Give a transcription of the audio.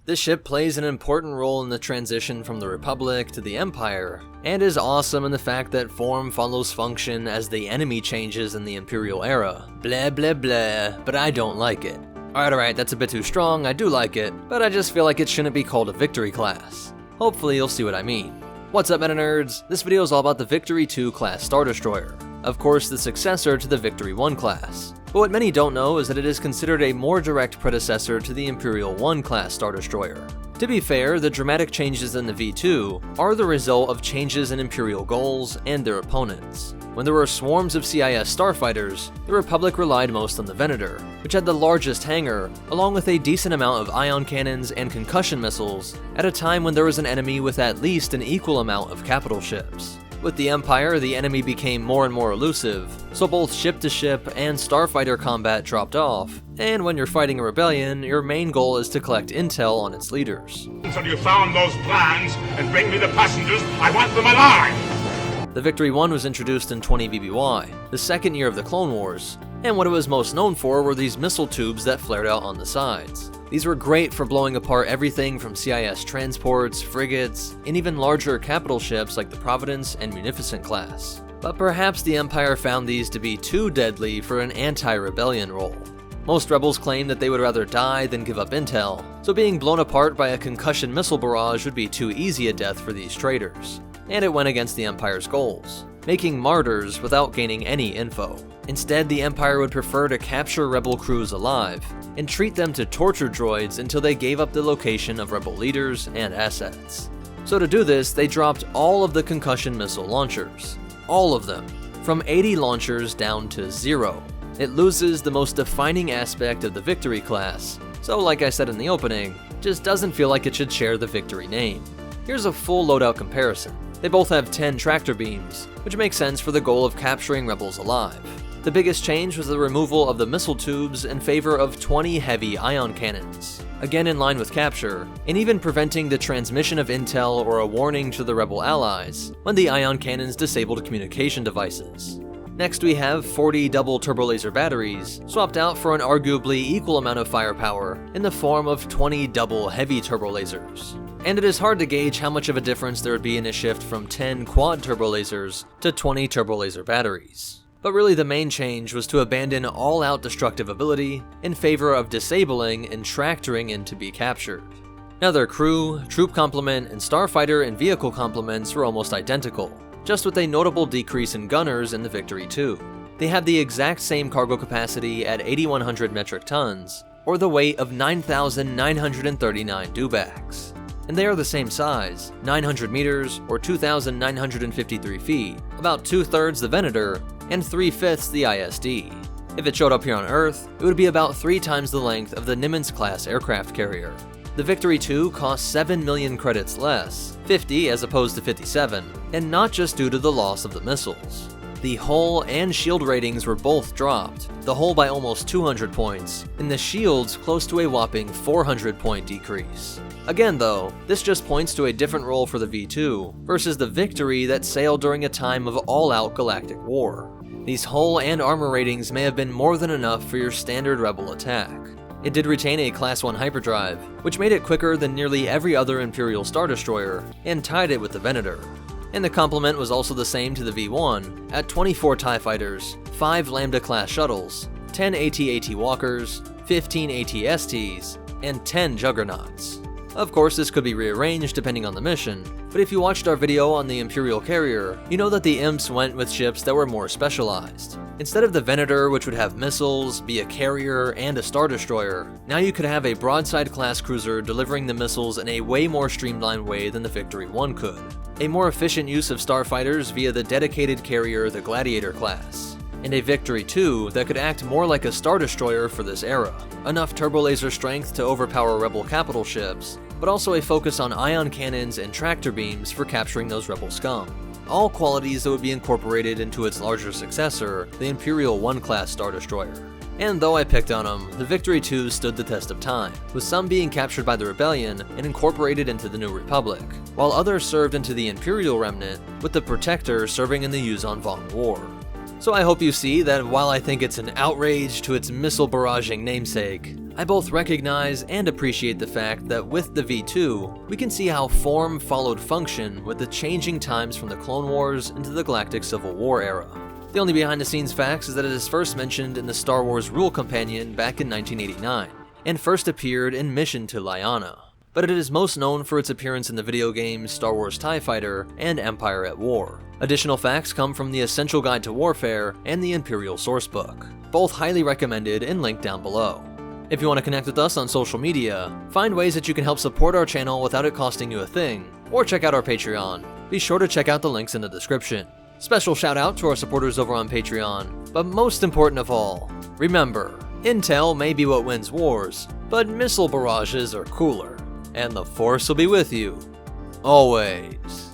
This ship plays an important role in the transition from the Republic to the Empire, and is awesome in the fact that form follows function as the enemy changes in the Imperial era. Blah blah blah, but I don't like it. Alright, that's a bit too strong, I do like it, but I just feel like it shouldn't be called a Victory class. Hopefully you'll see what I mean. What's up, MetaNerdz? This video is all about the Victory 2 class Star Destroyer. Of course, the successor to the Victory 1 class. But what many don't know is that it is considered a more direct predecessor to the Imperial 1 class Star Destroyer. To be fair, the dramatic changes in the V2 are the result of changes in Imperial Goals and their opponents. When there were swarms of CIS starfighters, the Republic relied most on the Venator, which had the largest hangar, along with a decent amount of ion cannons and concussion missiles, at a time when there was an enemy with at least an equal amount of capital ships. With the Empire, the enemy became more and more elusive, so both ship-to-ship and starfighter combat dropped off, and when you're fighting a rebellion, your main goal is to collect intel on its leaders. Until you found those plans and bring me the passengers, I want them alive! The Victory 1 was introduced in 20 BBY, the second year of the Clone Wars, and what it was most known for were these missile tubes that flared out on the sides. These were great for blowing apart everything from CIS transports, frigates, and even larger capital ships like the Providence and Munificent class. But perhaps the Empire found these to be too deadly for an anti-rebellion role. Most rebels claimed that they would rather die than give up intel, so being blown apart by a concussion missile barrage would be too easy a death for these traitors. And it went against the Empire's goals, making martyrs without gaining any info. Instead, the Empire would prefer to capture rebel crews alive, and treat them to torture droids until they gave up the location of rebel leaders and assets. So to do this, they dropped all of the concussion missile launchers. All of them. From 80 launchers down to 0. It loses the most defining aspect of the Victory class, so like I said in the opening, just doesn't feel like it should share the Victory name. Here's a full loadout comparison. They both have 10 tractor beams, which makes sense for the goal of capturing rebels alive. The biggest change was the removal of the missile tubes in favor of 20 heavy ion cannons, again in line with capture, and even preventing the transmission of intel or a warning to the rebel allies when the ion cannons disabled communication devices. Next we have 40 double turbolaser batteries, swapped out for an arguably equal amount of firepower in the form of 20 double heavy turbolasers. And it is hard to gauge how much of a difference there would be in a shift from 10 quad turbolasers to 20 turbolaser batteries. But really the main change was to abandon all-out destructive ability in favor of disabling and tractoring in to be captured. Now their crew, troop complement, and starfighter and vehicle complements were almost identical, just with a notable decrease in gunners in the Victory 2. They had the exact same cargo capacity at 8,100 metric tons, or the weight of 9,939 dewbacks. And they are the same size, 900 meters or 2,953 feet, about 2/3 the Venator, and 3/5 the ISD. If it showed up here on Earth, it would be about 3 times the length of the Nimitz class aircraft carrier. The Victory 2 cost 7 million credits less, 50 as opposed to 57, and not just due to the loss of the missiles. The hull and shield ratings were both dropped, the hull by almost 200 points, and the shields close to a whopping 400 point decrease. Again though, this just points to a different role for the V2 versus the Victory that sailed during a time of all-out galactic war. These hull and armor ratings may have been more than enough for your standard rebel attack. It did retain a Class 1 hyperdrive, which made it quicker than nearly every other Imperial Star Destroyer, and tied it with the Venator. And the complement was also the same to the V1, at 24 TIE Fighters, 5 Lambda-class shuttles, 10 AT-AT Walkers, 15 AT-STs, and 10 Juggernauts. Of course, this could be rearranged depending on the mission, but if you watched our video on the Imperial carrier, you know that the Imps went with ships that were more specialized. Instead of the Venator, which would have missiles, be a carrier, and a Star Destroyer, now you could have a broadside class cruiser delivering the missiles in a way more streamlined way than the Victory 1 could. A more efficient use of starfighters via the dedicated carrier, the Gladiator class. And a Victory 2 that could act more like a Star Destroyer for this era. Enough turbolaser strength to overpower rebel capital ships, but also a focus on ion cannons and tractor beams for capturing those rebel scum. All qualities that would be incorporated into its larger successor, the Imperial 1 class Star Destroyer. And though I picked on them, the Victory 2 stood the test of time, with some being captured by the Rebellion and incorporated into the New Republic, while others served into the Imperial Remnant, with the Protector serving in the Yuuzhan Vong War. So I hope you see that while I think it's an outrage to its missile barraging namesake, I both recognize and appreciate the fact that with the V2, we can see how form followed function with the changing times from the Clone Wars into the Galactic Civil War era. The only behind-the-scenes facts is that it is first mentioned in the Star Wars Rule Companion back in 1989, and first appeared in Mission to Liana, but it is most known for its appearance in the video games Star Wars TIE Fighter and Empire at War. Additional facts come from the Essential Guide to Warfare and the Imperial Sourcebook, both highly recommended and linked down below. If you want to connect with us on social media, find ways that you can help support our channel without it costing you a thing, or check out our Patreon, be sure to check out the links in the description. Special shout out to our supporters over on Patreon, but most important of all, remember, intel may be what wins wars, but missile barrages are cooler, and the Force will be with you, always.